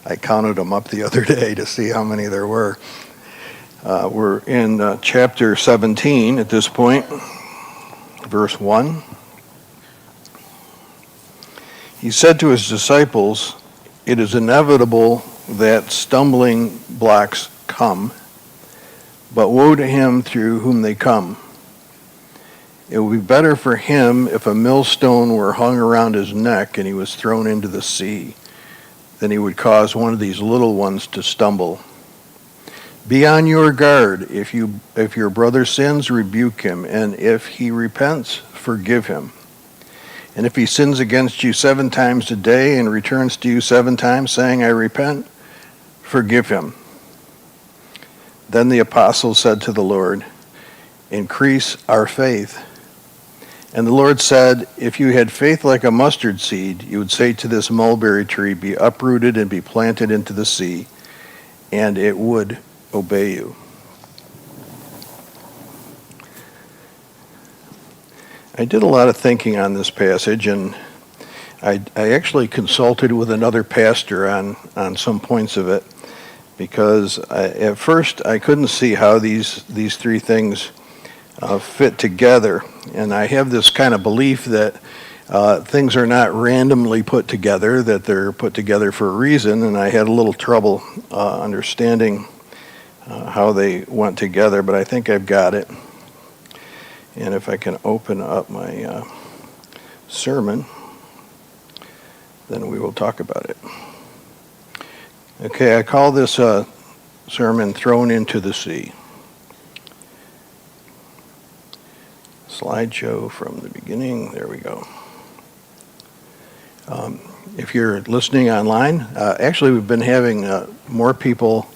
I counted them up the other day to see how many there were. We're in chapter 17 at this point, verse 1. He said to his disciples, "It is inevitable that stumbling blocks come, but woe to him through whom they come. It would be better for him if a millstone were hung around his neck and he was thrown into the sea, than he would cause one of these little ones to stumble. Be on your guard. If your brother sins, rebuke him, and if he repents, forgive him. And if he sins against you 7 times a day and returns to you 7 times, saying, I repent, forgive him." Then the apostles said to the Lord, "Increase our faith." And the Lord said, "If you had faith like a mustard seed, you would say to this mulberry tree, be uprooted and be planted into the sea, and it would obey you." I did a lot of thinking on this passage, and I actually consulted with another pastor on some points of it, because at first I couldn't see how these 3 things fit together. And I have this kind of belief that things are not randomly put together, that they're put together for a reason, and I had a little trouble understanding how they went together, but I think I've got it. And if I can open up my sermon, then we will talk about it. Okay, I call this sermon "Thrown into the Sea." Slideshow from the beginning. There we go. If you're listening online, actually we've been having more people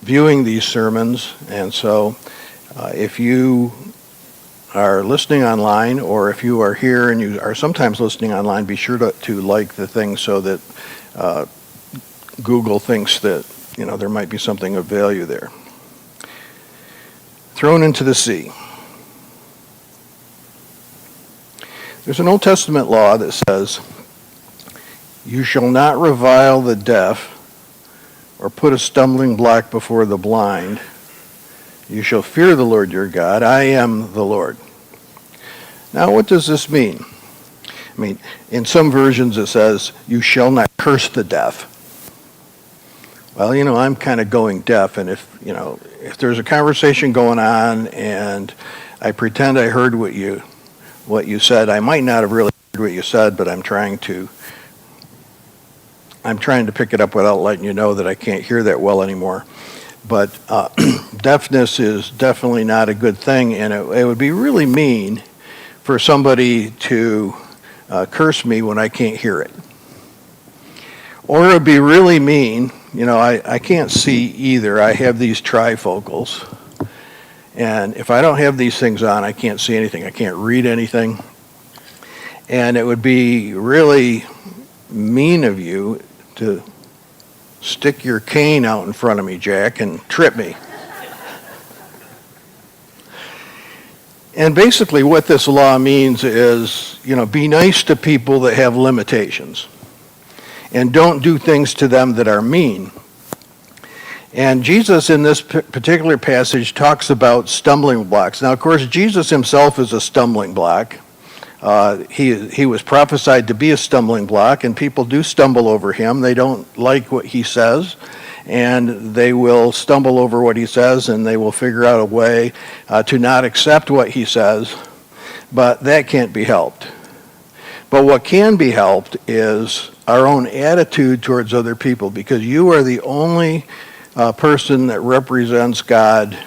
viewing these sermons, and so if you are listening online, or if you are here and you are sometimes listening online, be sure to like the thing so that Google thinks that there might be something of value there. Thrown into the sea. There's an Old Testament law that says, "You shall not revile the deaf or put a stumbling block before the blind. You shall fear the Lord your God. I am the Lord." Now, what does this mean? I mean, in some versions it says, "You shall not curse the deaf." Well, I'm kind of going deaf, and if there's a conversation going on and I pretend I heard what you said, I might not have really heard what you said, but I'm trying to pick it up without letting you know that I can't hear that well anymore. But deafness is definitely not a good thing, and it would be really mean for somebody to curse me when I can't hear it. Or it would be really mean, I can't see either. I have these trifocals, and if I don't have these things on, I can't see anything. I can't read anything. And it would be really mean of you to stick your cane out in front of me, Jack, and trip me. And basically what this law means is, be nice to people that have limitations, and don't do things to them that are mean. And Jesus in this particular passage talks about stumbling blocks. Now, of course, Jesus himself is a stumbling block. He was prophesied to be a stumbling block, and people do stumble over him. They don't like what he says, and they will stumble over what he says, and they will figure out a way to not accept what he says, but that can't be helped. But what can be helped is our own attitude towards other people, because you are the only person that represents God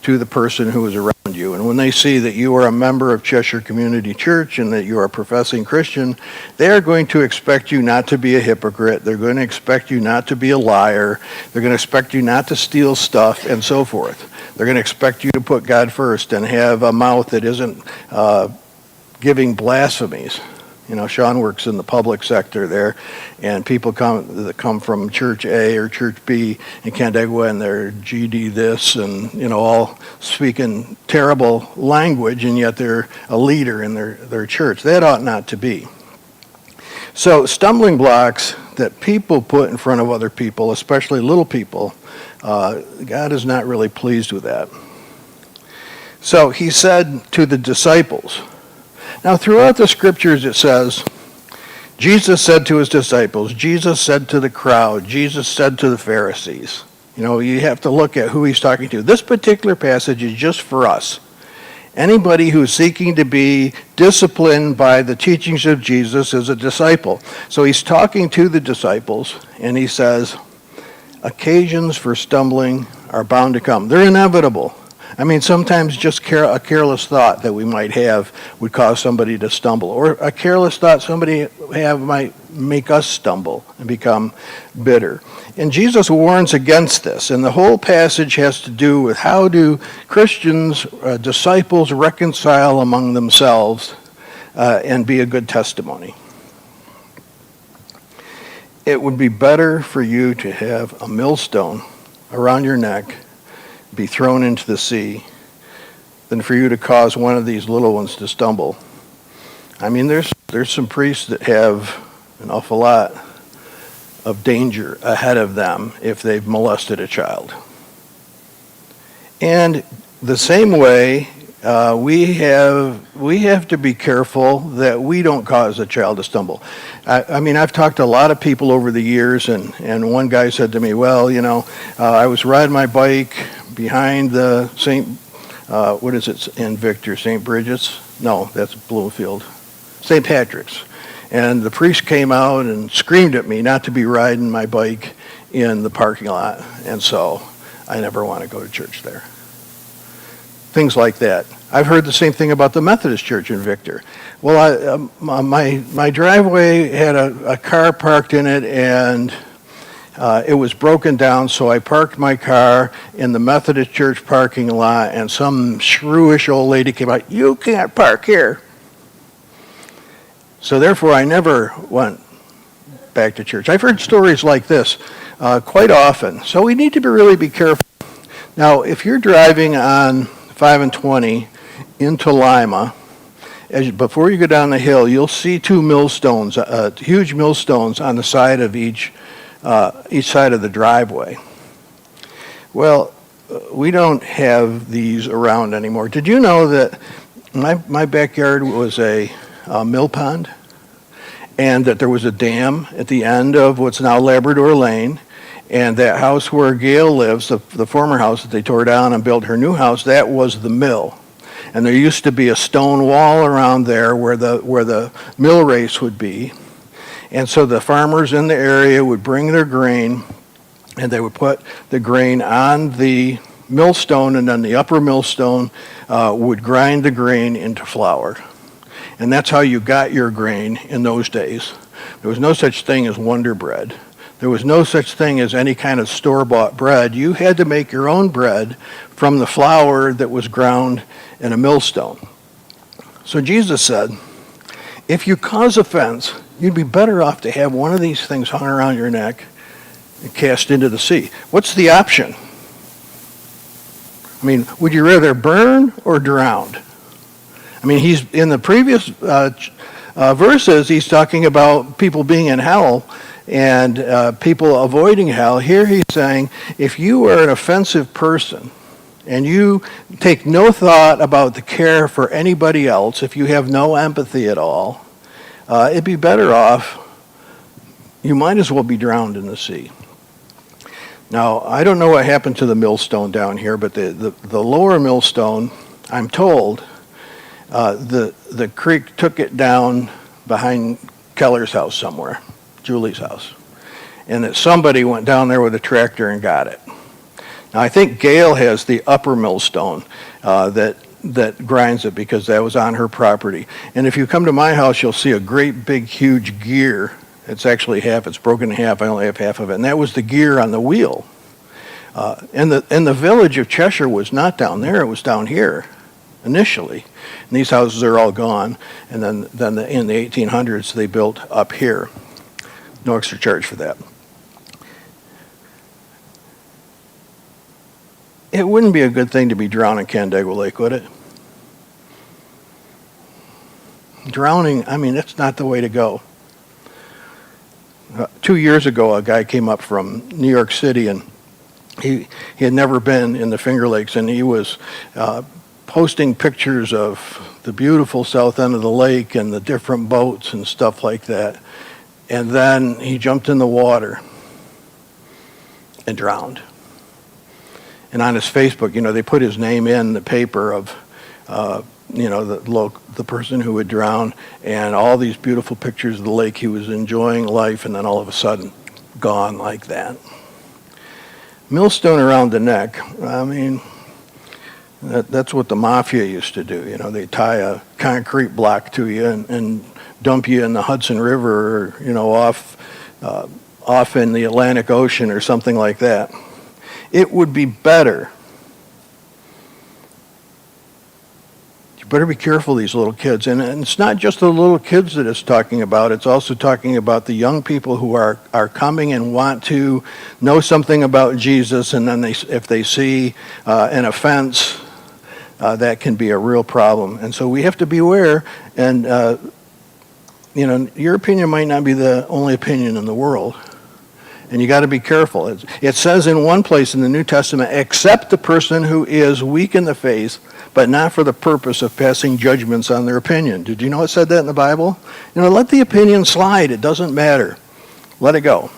to the person who is around you. And when they see that you are a member of Cheshire Community Church and that you are a professing Christian, they are going to expect you not to be a hypocrite. They're going to expect you not to be a liar. They're going to expect you not to steal stuff, and so forth. They're going to expect you to put God first and have a mouth that isn't giving blasphemies. Sean works in the public sector there, and people that come from Church A or Church B in Canandaigua, and they're GD this, and all speaking terrible language, and yet they're a leader in their church. That ought not to be. So stumbling blocks that people put in front of other people, especially little people, God is not really pleased with that. So he said to the disciples. Now throughout the scriptures it says, Jesus said to his disciples, Jesus said to the crowd, Jesus said to the Pharisees. You know, you have to look at who he's talking to. This particular passage is just for us. Anybody who's seeking to be disciplined by the teachings of Jesus is a disciple. So he's talking to the disciples, and he says, occasions for stumbling are bound to come. They're inevitable. I mean, sometimes just a careless thought that we might have would cause somebody to stumble. Or a careless thought somebody have might make us stumble and become bitter. And Jesus warns against this. And the whole passage has to do with how do Christians, disciples, reconcile among themselves and be a good testimony. It would be better for you to have a millstone around your neck, be thrown into the sea, than for you to cause one of these little ones to stumble. I mean, there's some priests that have an awful lot of danger ahead of them if they've molested a child. And the same way, we have to be careful that we don't cause a child to stumble. I mean, I've talked to a lot of people over the years, and one guy said to me, well, you know, I was riding my bike behind the what is it in Victor, St. Bridget's? No, that's Bloomfield. St. Patrick's. And the priest came out and screamed at me not to be riding my bike in the parking lot, and so I never want to go to church there. Things like that. I've heard the same thing about the Methodist Church in Victor. Well, my driveway had a car parked in it, and it was broken down, so I parked my car in the Methodist Church parking lot, and some shrewish old lady came out, you can't park here. So therefore, I never went back to church. I've heard stories like this quite often, so we need to really be careful. Now, if you're driving on 5 and 20 into Lima, before you go down the hill, you'll see two millstones, huge millstones on the side of each side of the driveway. Well, we don't have these around anymore. Did you know that my backyard was a mill pond, and that there was a dam at the end of what's now Labrador Lane, and that house where Gail lives, the former house that they tore down and built her new house, that was the mill. And there used to be a stone wall around there where the mill race would be. And so the farmers in the area would bring their grain, and they would put the grain on the millstone, and then the upper millstone would grind the grain into flour. And that's how you got your grain in those days. There was no such thing as Wonder Bread. There was no such thing as any kind of store-bought bread. You had to make your own bread from the flour that was ground in a millstone. So Jesus said, if you cause offense, you'd be better off to have one of these things hung around your neck and cast into the sea. What's the option? I mean, would you rather burn or drown? I mean, he's in the previous verses, he's talking about people being in hell and people avoiding hell. Here he's saying, if you are an offensive person and you take no thought about the care for anybody else, if you have no empathy at all, it'd be better off, you might as well be drowned in the sea. Now, I don't know what happened to the millstone down here, but the lower millstone, I'm told, the creek took it down behind Keller's house somewhere, Julie's house, and that somebody went down there with a tractor and got it. Now, I think Gail has the upper millstone that grinds it because that was on her property. And if you come to my house, you'll see a great big huge gear. It's actually it's broken in half. I only have half of it. And that was the gear on the wheel. And the village of Cheshire was not down there. It was down here initially. And these houses are all gone. And then in the 1800s, they built up here. No extra charge for that. It wouldn't be a good thing to be drowned in Canandaigua Lake, would it? Drowning, I mean, that's not the way to go. 2 years ago, a guy came up from New York City, and he had never been in the Finger Lakes, and he was posting pictures of the beautiful south end of the lake and the different boats and stuff like that. And then he jumped in the water and drowned. And on his Facebook, they put his name in the paper of, the person who had drowned, and all these beautiful pictures of the lake. He was enjoying life, and then all of a sudden, gone like that. Millstone around the neck. I mean, that's what the mafia used to do. They tie a concrete block to you and dump you in the Hudson River, or, off in the Atlantic Ocean or something like that. It would be better. You better be careful, these little kids. And it's not just the little kids that it's talking about. It's also talking about the young people who are coming and want to know something about Jesus, and then if they see an offense, that can be a real problem. And so we have to be aware, and your opinion might not be the only opinion in the world. And you got to be careful. It says in one place in the New Testament, "Accept the person who is weak in the faith, but not for the purpose of passing judgments on their opinion." Did you know it said that in the Bible? Let the opinion slide. It doesn't matter. Let it go.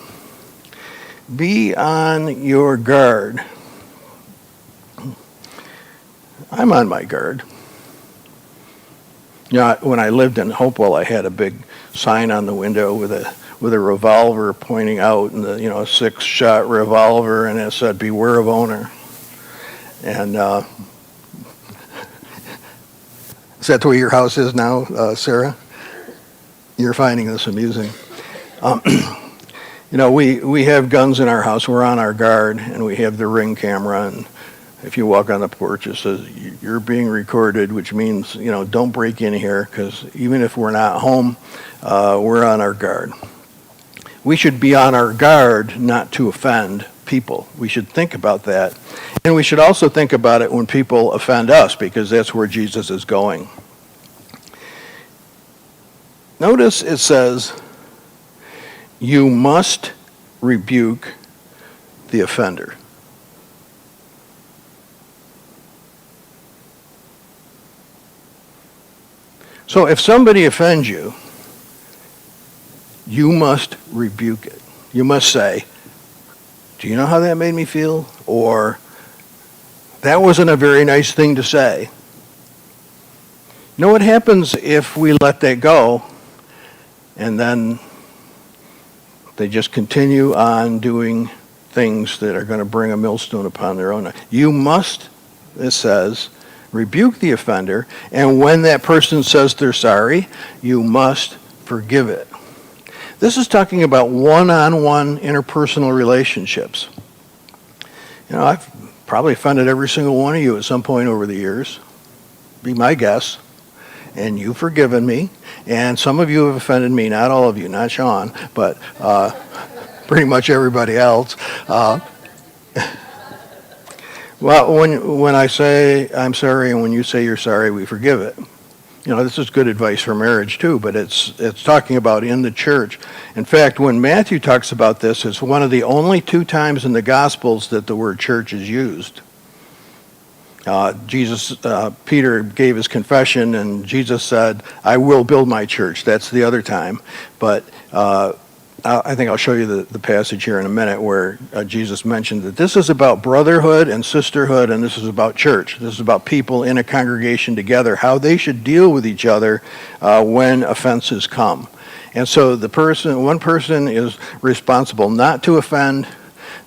Be on your guard. I'm on my guard. When I lived in Hopewell, I had a big sign on the window with a revolver pointing out, and a 6-shot revolver, and it said, "Beware of owner." And is that the way your house is now, Sarah? You're finding this amusing. We have guns in our house. We're on our guard, and we have the Ring camera, and if you walk on the porch, it says, "You're being recorded," which means, don't break in here, because even if we're not home, we're on our guard. We should be on our guard not to offend people. We should think about that. And we should also think about it when people offend us, because that's where Jesus is going. Notice it says, "You must rebuke the offender." So if somebody offends you, you must rebuke it. You must say, "Do you know how that made me feel?" Or, "That wasn't a very nice thing to say." You know what happens if we let that go, and then they just continue on doing things that are going to bring a millstone upon their own neck? You must, it says, rebuke the offender, and when that person says they're sorry, you must forgive it. This is talking about one-on-one interpersonal relationships. I've probably offended every single one of you at some point over the years. Be my guess. And you've forgiven me. And some of you have offended me, not all of you, not Sean, but pretty much everybody else. Well, when I say I'm sorry and when you say you're sorry, we forgive it. This is good advice for marriage too, but it's talking about in the church. In fact, when Matthew talks about this, it's one of the only 2 times in the Gospels that the word church is used. Peter gave his confession, and Jesus said, "I will build my church." That's the other time. But I think I'll show you the passage here in a minute where Jesus mentioned that this is about brotherhood and sisterhood, and this is about church. This is about people in a congregation together, how they should deal with each other when offenses come. And so one person is responsible not to offend.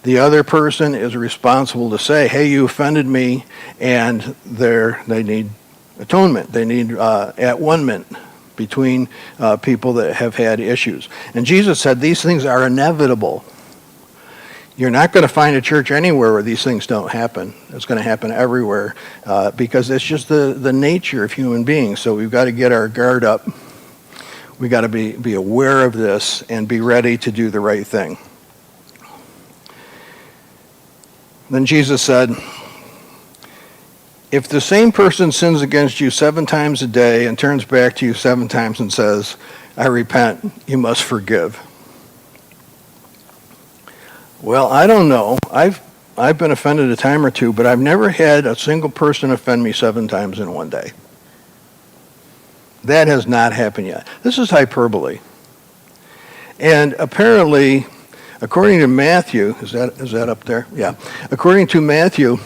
The other person is responsible to say, "Hey, you offended me," and they need atonement. They need at-one-ment between people that have had issues. And Jesus said these things are inevitable. You're not going to find a church anywhere where these things don't happen. It's going to happen everywhere because it's just the nature of human beings. So we've got to get our guard up. We've got to be aware of this and be ready to do the right thing. Then Jesus said, "If the same person sins against you 7 times a day and turns back to you 7 times and says, 'I repent,' you must forgive." Well, I don't know. I've been offended a time or two, but I've never had a single person offend me 7 times in one day. That has not happened yet. This is hyperbole. And apparently, according to Matthew, is that up there? Yeah. According to Matthew,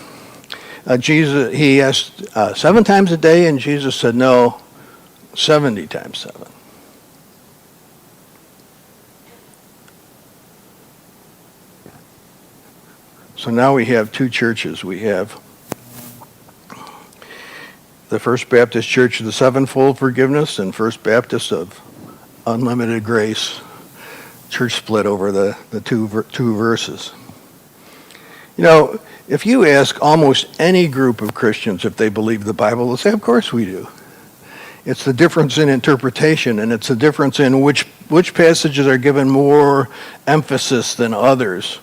Jesus, he asked 7 times a day, and Jesus said no, 70 times 7. So now we have 2 churches. We have the First Baptist Church of the Sevenfold Forgiveness and First Baptist of Unlimited Grace. Church split over the two verses. You know, if you ask almost any group of Christians if they believe the Bible, they'll say, of course we do. It's the difference in interpretation, and it's the difference in which passages are given more emphasis than others.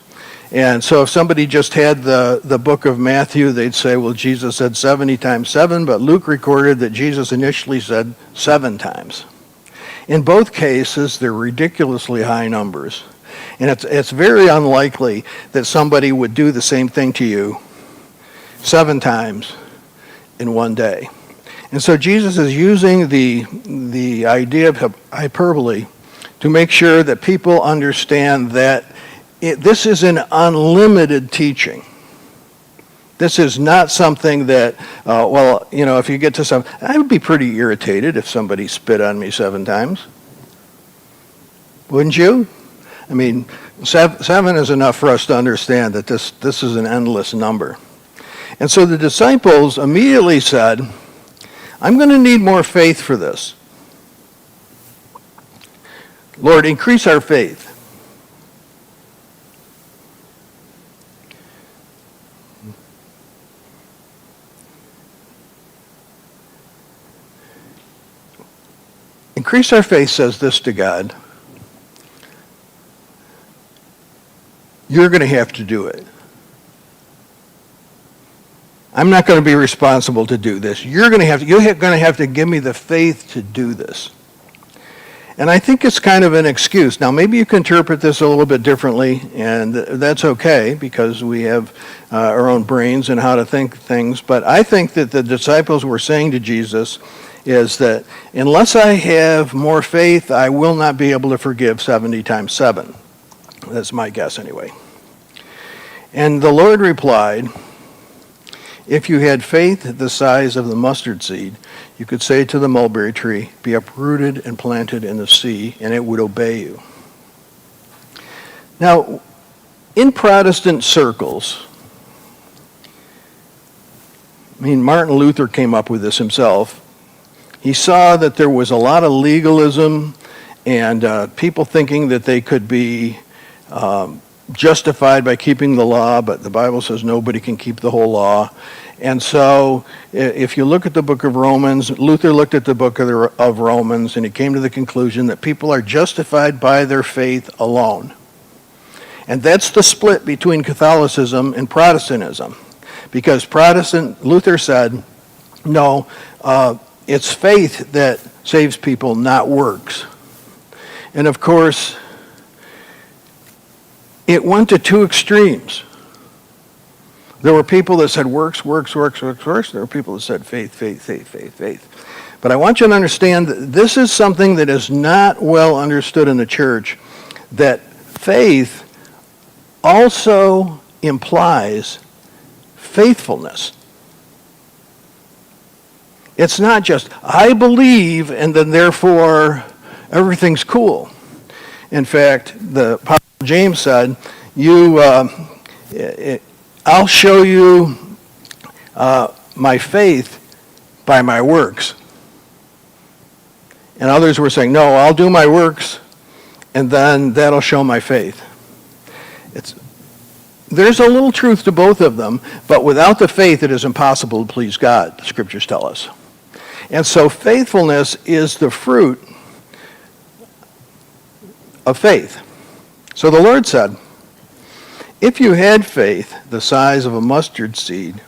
And so if somebody just had the book of Matthew, they'd say, well, Jesus said 70 times 7, but Luke recorded that Jesus initially said 7 times. In both cases, they're ridiculously high numbers. And it's very unlikely that somebody would do the same thing to you 7 times in one day. And so Jesus is using the idea of hyperbole to make sure that people understand that this is an unlimited teaching. This is not something that, if you get to some, I would be pretty irritated if somebody spit on me 7 times. Wouldn't you? I mean, 7 is enough for us to understand that this is an endless number. And so the disciples immediately said, I'm going to need more faith for this. Lord, increase our faith. Increase our faith says this to God. You're going to have to do it. I'm not going to be responsible to do this. You're going to have to give me the faith to do this. And I think it's kind of an excuse. Now, maybe you can interpret this a little bit differently, and that's okay because we have our own brains and how to think things. But I think that the disciples were saying to Jesus is that unless I have more faith, I will not be able to forgive 70 times 7. That's my guess anyway. And the Lord replied, if you had faith the size of the mustard seed, you could say to the mulberry tree, be uprooted and planted in the sea, and it would obey you. Now, in Protestant circles, Martin Luther came up with this himself. He saw that there was a lot of legalism and people thinking that they could be justified by keeping the law, but the Bible says nobody can keep the whole law. And so if you look at the book of Romans, Luther looked at the book of Romans and he came to the conclusion that people are justified by their faith alone. And that's the split between Catholicism and Protestantism. Because Luther said, no, it's faith that saves people, not works. And of course, it went to 2 extremes. There were people that said works. There were people that said faith. But I want you to understand that this is something that is not well understood in the church, that faith also implies faithfulness. It's not just, I believe, and then therefore everything's cool. In fact, the Apostle James said, I'll show you my faith by my works. And others were saying, no, I'll do my works, and then that'll show my faith. There's a little truth to both of them, but without the faith, it is impossible to please God, the scriptures tell us. And so faithfulness is the fruit of faith. So the Lord said, if you had faith the size of a mustard seed,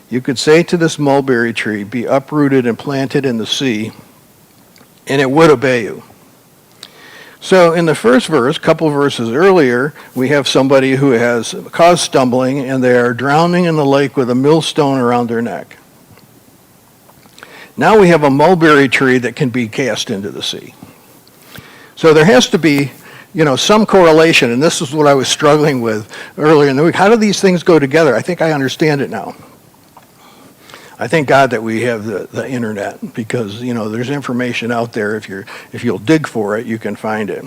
you could say to this mulberry tree, be uprooted and planted in the sea, and it would obey you. So in the first verse, a couple verses earlier, we have somebody who has caused stumbling, and they are drowning in the lake with a millstone around their neck. Now we have a mulberry tree that can be cast into the sea. So there has to be, some correlation, and this is what I was struggling with earlier in the week. How do these things go together? I think I understand it now. I thank God that we have the internet, because there's information out there. If you'll dig for it, you can find it.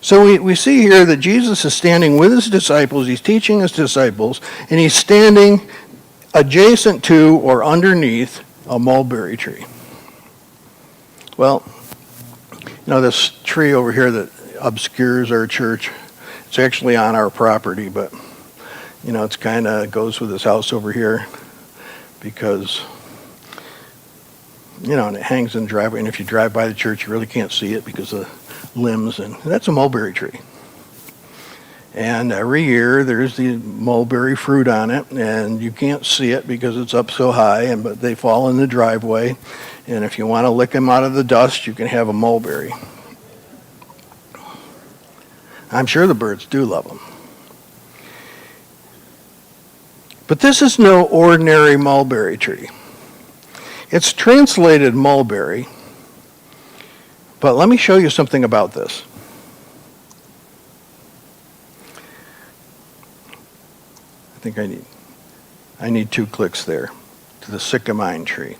So we see here that Jesus is standing with his disciples. He's teaching his disciples, and he's standing adjacent to or underneath a mulberry tree. Well, this tree over here that obscures our church, it's actually on our property, but it's kind of goes with this house over here, because and it hangs in the driveway, and if you drive by the church you really can't see it because of the limbs, and that's a mulberry tree. And every year there's the mulberry fruit on it, and you can't see it because it's up so high, but they fall in the driveway. And if you want to lick them out of the dust, you can have a mulberry. I'm sure the birds do love them. But this is no ordinary mulberry tree. It's translated mulberry, but let me show you something about this. I think I need 2 clicks there to the sycamine tree.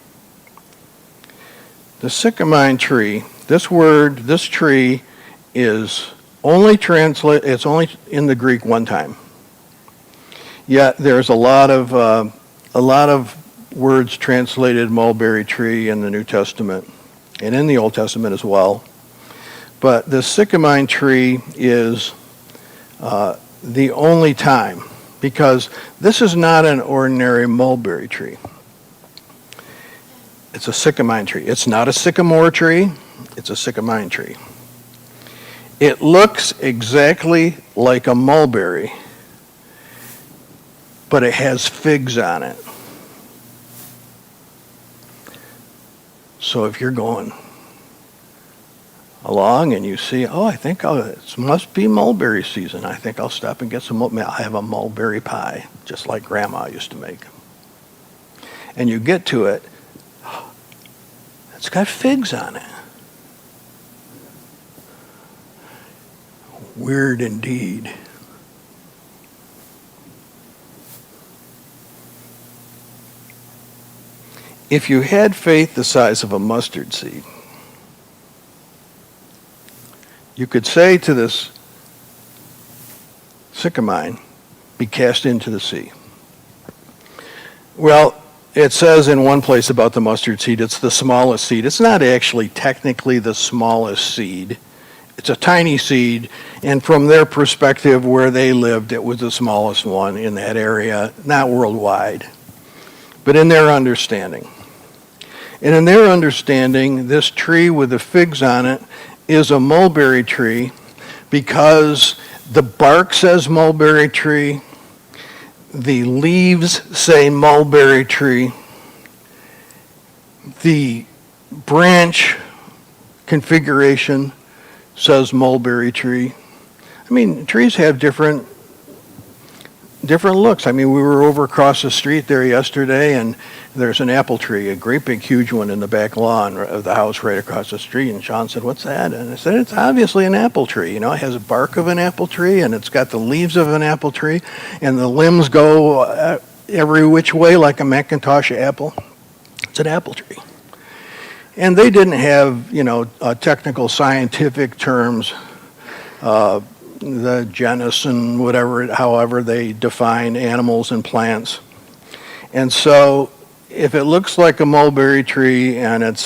The sycamine tree, this tree is it's only in the Greek one time. Yet there's a lot of words translated mulberry tree in the New Testament and in the Old Testament as well. But the sycamine tree is the only time, because this is not an ordinary mulberry tree. It's a sycamine tree. It's not a sycamore tree. It's a sycamine tree. It looks exactly like a mulberry, but it has figs on it. So if you're going along and you see, I think it must be mulberry season, I think I'll stop and get some. I'll have a mulberry pie, just like Grandma used to make. And you get to it, it's got figs on it. Weird indeed. If you had faith the size of a mustard seed, you could say to this sycamine, be cast into the sea. Well, it says in one place about the mustard seed, it's the smallest seed. It's not actually technically the smallest seed. It's a tiny seed, and from their perspective, where they lived, it was the smallest one in that area, not worldwide, but in their understanding. And in their understanding, this tree with the figs on it is a mulberry tree because the bark says mulberry tree, the leaves say mulberry tree, the branch configuration says mulberry tree. I mean, trees have different looks. I mean, we were over across the street there yesterday, and there's an apple tree, a great big huge one in the back lawn of the house right across the street. And Sean said, "What's that?" And I said, "It's obviously an apple tree. It has a bark of an apple tree, and it's got the leaves of an apple tree, and the limbs go every which way like a Macintosh apple. It's an apple tree." And they didn't have, technical scientific terms, the genus and however they define animals and plants. And so if it looks like a mulberry tree and it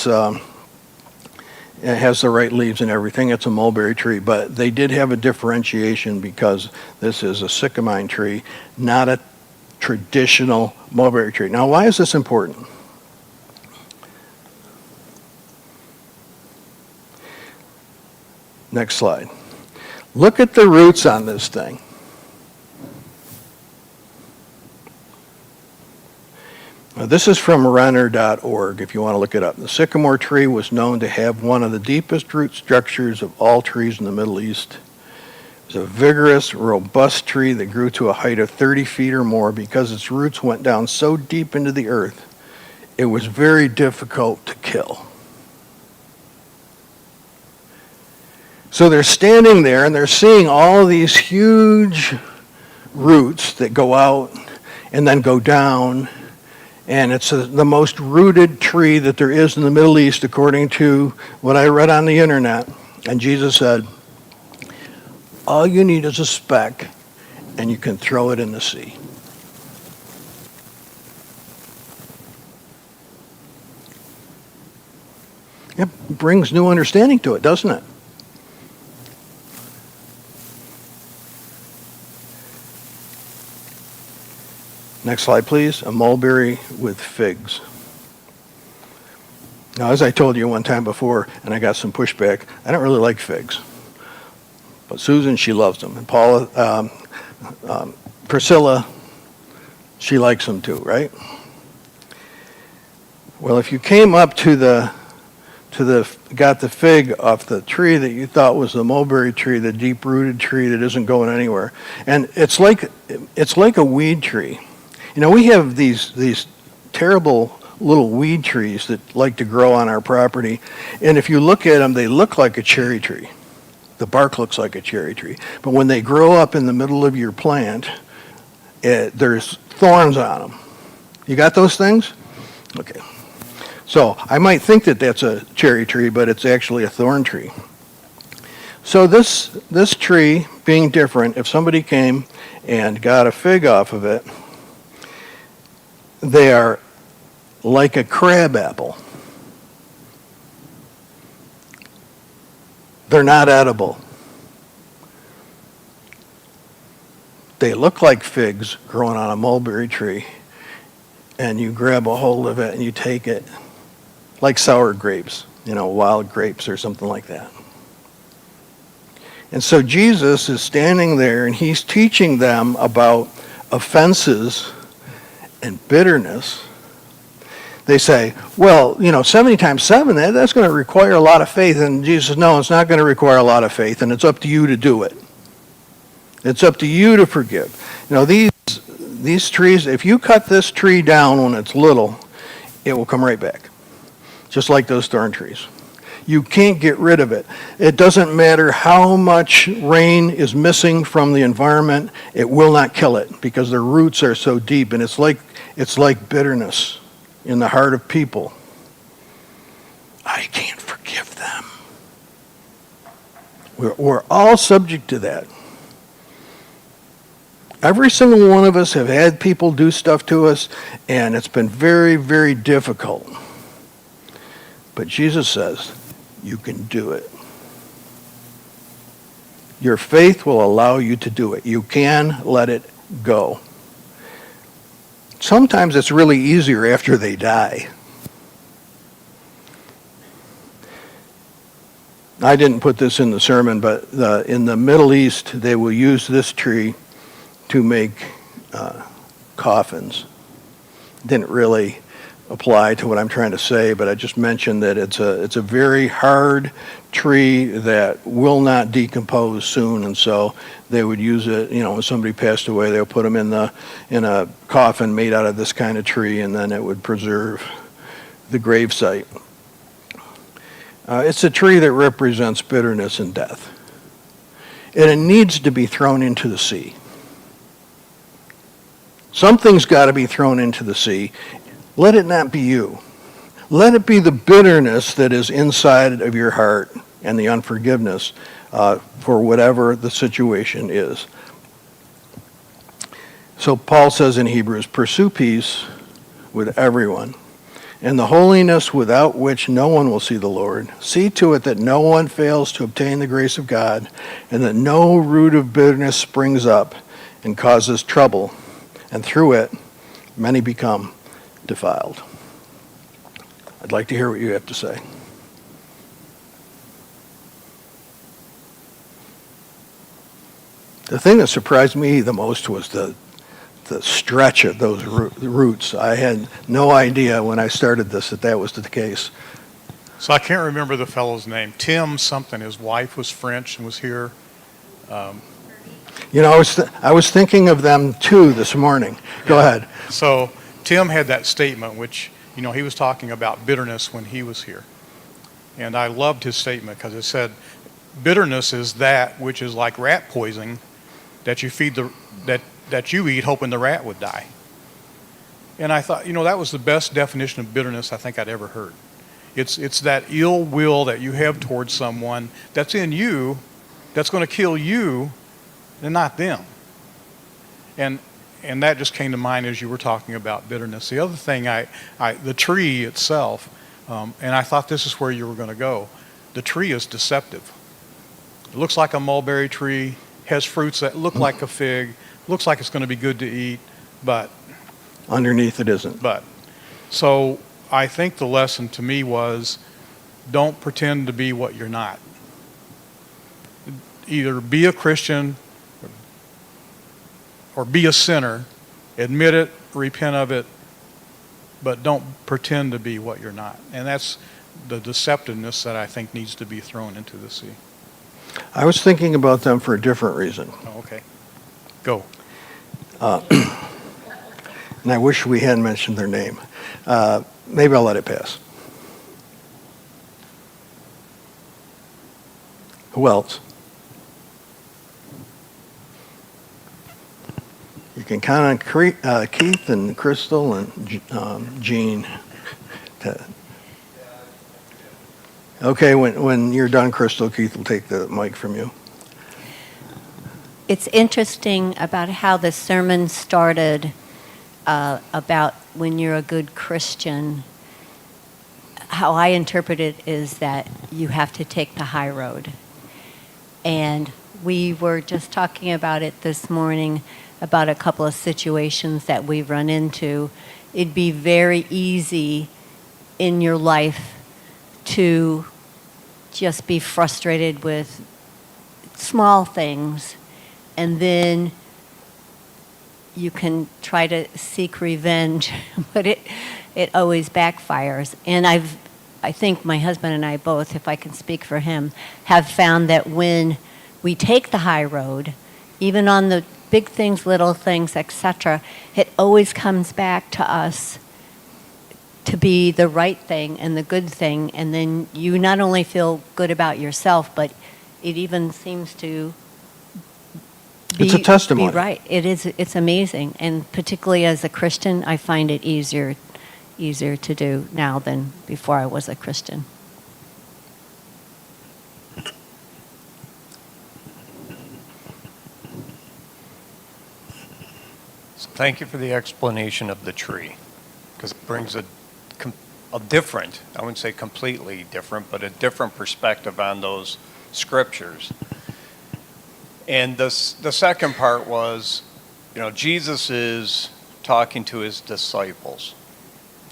has the right leaves and everything, it's a mulberry tree. But they did have a differentiation because this is a sycamine tree, not a traditional mulberry tree. Now, why is this important? Next slide. Look at the roots on this thing. This is from Renner.org, if you want to look it up. The sycamore tree was known to have one of the deepest root structures of all trees in the Middle East. It was a vigorous, robust tree that grew to a height of 30 feet or more because its roots went down so deep into the earth, it was very difficult to kill. So they're standing there and they're seeing all these huge roots that go out and then go down. And it's the most rooted tree that there is in the Middle East, according to what I read on the internet. And Jesus said, all you need is a speck, and you can throw it in the sea. It brings new understanding to it, doesn't it? Next slide, please. A mulberry with figs. Now, as I told you one time before, and I got some pushback, I don't really like figs. But Susan, she loves them. And Paula, Priscilla, she likes them too, right? Well, if you came up got the fig off the tree that you thought was the mulberry tree, the deep-rooted tree that isn't going anywhere, and it's like a weed tree. You know, we have these terrible little weed trees that like to grow on our property, and if you look at them, they look like a cherry tree. The bark looks like a cherry tree. But when they grow up in the middle of your plant, there's thorns on them. You got those things? Okay. So I might think that that's a cherry tree, but it's actually a thorn tree. So this tree being different, if somebody came and got a fig off of it, they are like a crab apple. They're not edible. They look like figs growing on a mulberry tree, and you grab a hold of it and you take it like sour grapes, wild grapes or something like that. And so Jesus is standing there and he's teaching them about offenses and bitterness. They say, well, 70 times 7, that's going to require a lot of faith. And Jesus says, no, it's not going to require a lot of faith, and it's up to you to do it. It's up to you to forgive. These trees, if you cut this tree down when it's little, it will come right back, just like those thorn trees. You can't get rid of it. It doesn't matter how much rain is missing from the environment, it will not kill it because their roots are so deep, and it's like bitterness in the heart of people. I can't forgive them. We're all subject to that. Every single one of us have had people do stuff to us, and it's been very, very difficult. But Jesus says, you can do it. Your faith will allow you to do it. You can let it go. Sometimes it's really easier after they die. I didn't put this in the sermon, but in the Middle East, they will use this tree to make coffins. Didn't really apply to what I'm trying to say, but I just mentioned that it's a very hard tree that will not decompose soon, and so they would use it. When somebody passed away, they'll put them in a coffin made out of this kind of tree, and then it would preserve the gravesite. It's a tree that represents bitterness and death, and it needs to be thrown into the sea. Something's got to be thrown into the sea. Let it not be you. Let it be the bitterness that is inside of your heart and the unforgiveness for whatever the situation is. So Paul says in Hebrews, pursue peace with everyone and the holiness without which no one will see the Lord. See to it that no one fails to obtain the grace of God and that no root of bitterness springs up and causes trouble, and through it many become defiled. I'd like to hear what you have to say. The thing that surprised me the most was the the stretch of those roots. I had no idea when I started this that was the case. So I can't remember the fellow's name. Tim something. His wife was French and was here. You know, I was thinking of them too this morning. Go ahead. So Tim had that statement, which, you know, he was talking about bitterness when he was here. And I loved his statement because it said, bitterness is that which is like rat poison that you feed that you eat hoping the rat would die. And I thought, you know, that was the best definition of bitterness I think I'd ever heard. It's that ill will that you have towards someone that's in you that's going to kill you and not them. And that just came to mind as you were talking about bitterness. The other thing, the tree itself, and I thought this is where you were going to go. The tree is deceptive. It looks like a mulberry tree, has fruits that look like a fig, looks like it's going to be good to eat, but underneath it isn't. So I think the lesson to me was, don't pretend to be what you're not. Either be a Christian or be a sinner, admit it, repent of it, but don't pretend to be what you're not. And that's the deceptiveness that I think needs to be thrown into the sea. I was thinking about them for a different reason. Oh, okay. Go. And I wish we hadn't mentioned their name. Maybe I'll let it pass. Who else? You can count on Keith and Crystal and Jean. Okay, when you're done, Crystal, Keith will take the mic from you. It's interesting about how the sermon started about when you're a good Christian. How I interpret it is that you have to take the high road. And we were just talking about it this morning about a couple of situations that we've run into. It'd be very easy in your life to just be frustrated with small things, and then you can try to seek revenge, but it always backfires. And I think my husband and I both, if I can speak for him, have found that when we take the high road, even on the big things, little things, etc., it always comes back to us to be the right thing and the good thing, and then you not only feel good about yourself, but it even seems to It's a testimony. be right. It is. It's amazing, and particularly as a Christian, I find it easier to do now than before I was a Christian. Thank you for the explanation of the tree, because it brings a different, I wouldn't say completely different, but a different perspective on those scriptures. And the second part was, you know, Jesus is talking to his disciples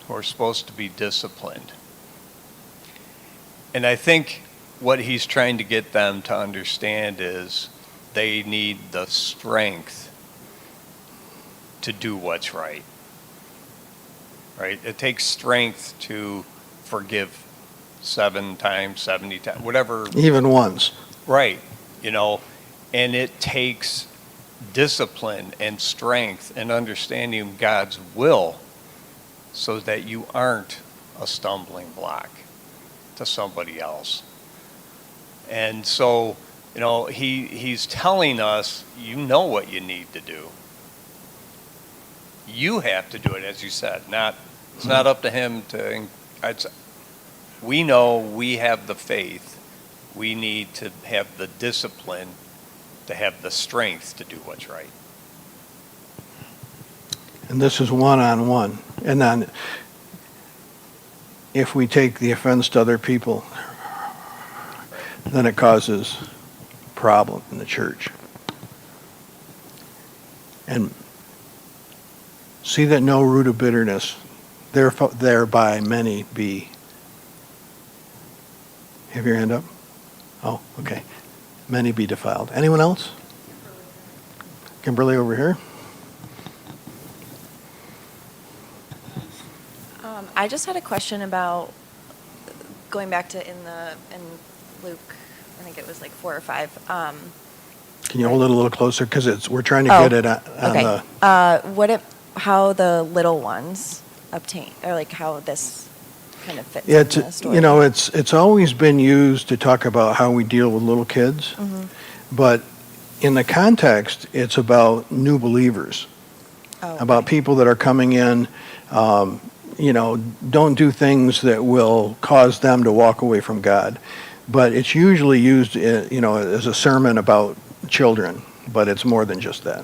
who are supposed to be disciplined. And I think what he's trying to get them to understand is they need the strength to do what's right. Right? It takes strength to forgive 7 times, 70 times, whatever. Even once. Right. You know, and it takes discipline and strength and understanding God's will so that you aren't a stumbling block to somebody else. And so, you know, he's telling us, you know what you need to do. You have to do it, as you said. It's not up to him to. We know we have the faith. We need to have the discipline to have the strength to do what's right. And this is one-on-one. And then if we take the offense to other people, then it causes problem in the church. And see that no root of bitterness, thereby many be. Have your hand up? Oh, okay. Many be defiled. Anyone else? Kimberly over here. I just had a question about going back to in Luke, I think it was like 4 or 5. Can you hold it a little closer? Because we're trying to Oh, get it on okay. the, How the little ones obtain, or like how this kind of fits it's, in the story. you know, it's always been used to talk about how we deal with little kids. Mhm. But in the context, it's about new believers, Oh, about okay. people that are coming in, you know, don't do things that will cause them to walk away from God. But it's usually used, you know, as a sermon about children, but it's more than just that.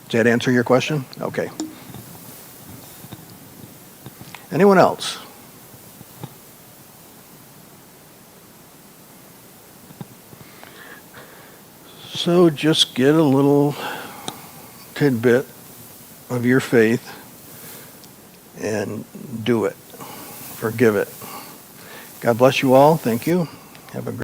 Does that answer your question? Okay. Anyone else? So just get a little tidbit of your faith and do it. Forgive it. God bless you all. Thank you. Have a great